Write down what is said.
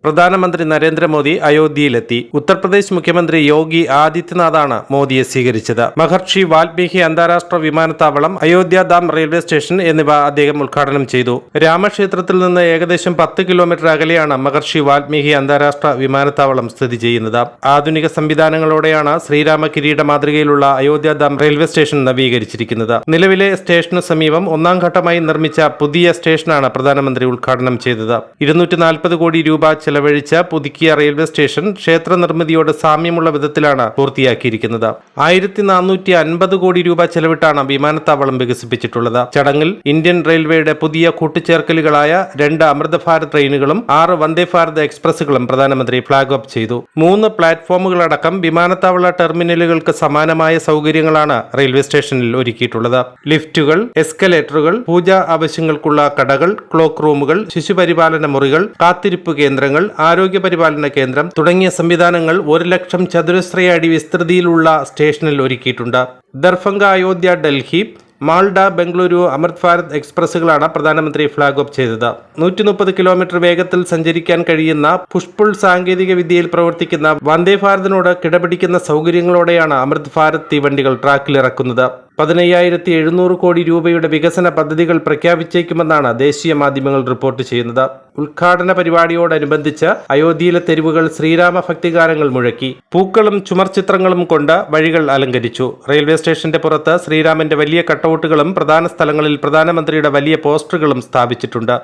പ്രധാനമന്ത്രി നരേന്ദ്രമോദി അയോധ്യയിലെത്തി. ഉത്തർപ്രദേശ് മുഖ്യമന്ത്രി യോഗി ആദിത്യനാഥാണ് മോദിയെ സ്വീകരിച്ചത്. മഹർഷി വാൽമീകി അന്താരാഷ്ട്ര വിമാനത്താവളം, അയോധ്യാധാം റെയിൽവേ സ്റ്റേഷൻ എന്നിവ അദ്ദേഹം ഉദ്ഘാടനം ചെയ്തു. രാമക്ഷേത്രത്തിൽ നിന്ന് ഏകദേശം 10 കിലോമീറ്റർ അകലെയാണ് മഹർഷി വാൽമീകി അന്താരാഷ്ട്ര വിമാനത്താവളം സ്ഥിതി ചെയ്യുന്നത്. ആധുനിക സംവിധാനങ്ങളോടെയാണ് ശ്രീരാമ കിരീട മാതൃകയിലുള്ള അയോധ്യാധാം റെയിൽവേ സ്റ്റേഷൻ നവീകരിച്ചിരിക്കുന്നത്. നിലവിലെ സ്റ്റേഷനു സമീപം ഒന്നാം ഘട്ടമായി നിർമ്മിച്ച പുതിയ സ്റ്റേഷനാണ് പ്രധാനമന്ത്രി ഉദ്ഘാടനം ചെയ്തത്. 240 കോടി രൂപ ചെലവഴിച്ച പുതുക്കിയ റെയിൽവേ സ്റ്റേഷൻ ക്ഷേത്ര നിർമ്മിതിയോട് സാമ്യമുള്ള വിധത്തിലാണ് പൂർത്തിയാക്കിയിരിക്കുന്നത്. 1450 കോടി രൂപ ചെലവിട്ടാണ് വിമാനത്താവളം വികസിപ്പിച്ചിട്ടുള്ളത്. ചടങ്ങിൽ ഇന്ത്യൻ റെയിൽവേയുടെ പുതിയ കൂട്ടിച്ചേർക്കലുകളായ 2 അമൃത് ഭാരത് ട്രെയിനുകളും 6 വന്ദേ ഭാരത് എക്സ്പ്രസുകളും പ്രധാനമന്ത്രി ഫ്ളാഗ് ഓഫ് ചെയ്തു. 3 പ്ലാറ്റ്ഫോമുകളടക്കം വിമാനത്താവള ടെർമിനലുകൾക്ക് സമാനമായ സൗകര്യങ്ങളാണ് റെയിൽവേ സ്റ്റേഷനിൽ ഒരുക്കിയിട്ടുള്ളത്. ലിഫ്റ്റുകൾ, എസ്കലേറ്ററുകൾ, പൂജാ ആവശ്യങ്ങൾക്കുള്ള കടകൾ, ക്ലോക്ക് റൂമുകൾ, ശിശുപരിപാലന മുറികൾ, കാത്തിരിപ്പ് കേന്ദ്രങ്ങൾ, ആരോഗ്യ പരിപാലന കേന്ദ്രം തുടങ്ങിയ സംവിധാനങ്ങൾ 1 ലക്ഷം ചതുരശ്ര അടി വിസ്തൃതിയിലുള്ള സ്റ്റേഷനിൽ ഒരുക്കിയിട്ടുണ്ട്. ദർഭംഗ, അയോധ്യ, ഡൽഹി, മാൾഡ, ബംഗളൂരു അമൃത് ഭാരത് എക്സ്പ്രസുകളാണ് പ്രധാനമന്ത്രി ഫ്ളാഗ് ഓഫ് ചെയ്തത്. 130 കിലോമീറ്റർ വേഗത്തിൽ സഞ്ചരിക്കാൻ കഴിയുന്ന പുഷ്പുൾ സാങ്കേതിക വിദ്യയിൽ പ്രവർത്തിക്കുന്ന വന്ദേ ഭാരതിനോട് കിടപിടിക്കുന്ന സൗകര്യങ്ങളോടെയാണ് അമൃത് ഭാരത് തീവണ്ടികൾ ട്രാക്കിലിറക്കുന്നത്. 15,700 കോടി രൂപയുടെ വികസന പദ്ധതികൾ പ്രഖ്യാപിച്ചേക്കുമെന്നാണ് ദേശീയ മാധ്യമങ്ങൾ റിപ്പോർട്ട് ചെയ്യുന്നത്. ഉദ്ഘാടന പരിപാടിയോടനുബന്ധിച്ച് അയോധ്യയിലെ തെരുവുകൾ ശ്രീരാമ ഭക്തിഗാനങ്ങൾ മുഴക്കി. പൂക്കളും ചുമർചിത്രങ്ങളും കൊണ്ട് വഴികൾ അലങ്കരിച്ചു. റെയിൽവേ സ്റ്റേഷന്റെ പുറത്ത് ശ്രീരാമന്റെ വലിയ കട്ടൗട്ടുകളും പ്രധാന സ്ഥലങ്ങളിൽ പ്രധാനമന്ത്രിയുടെ വലിയ പോസ്റ്ററുകളും സ്ഥാപിച്ചിട്ടുണ്ട്.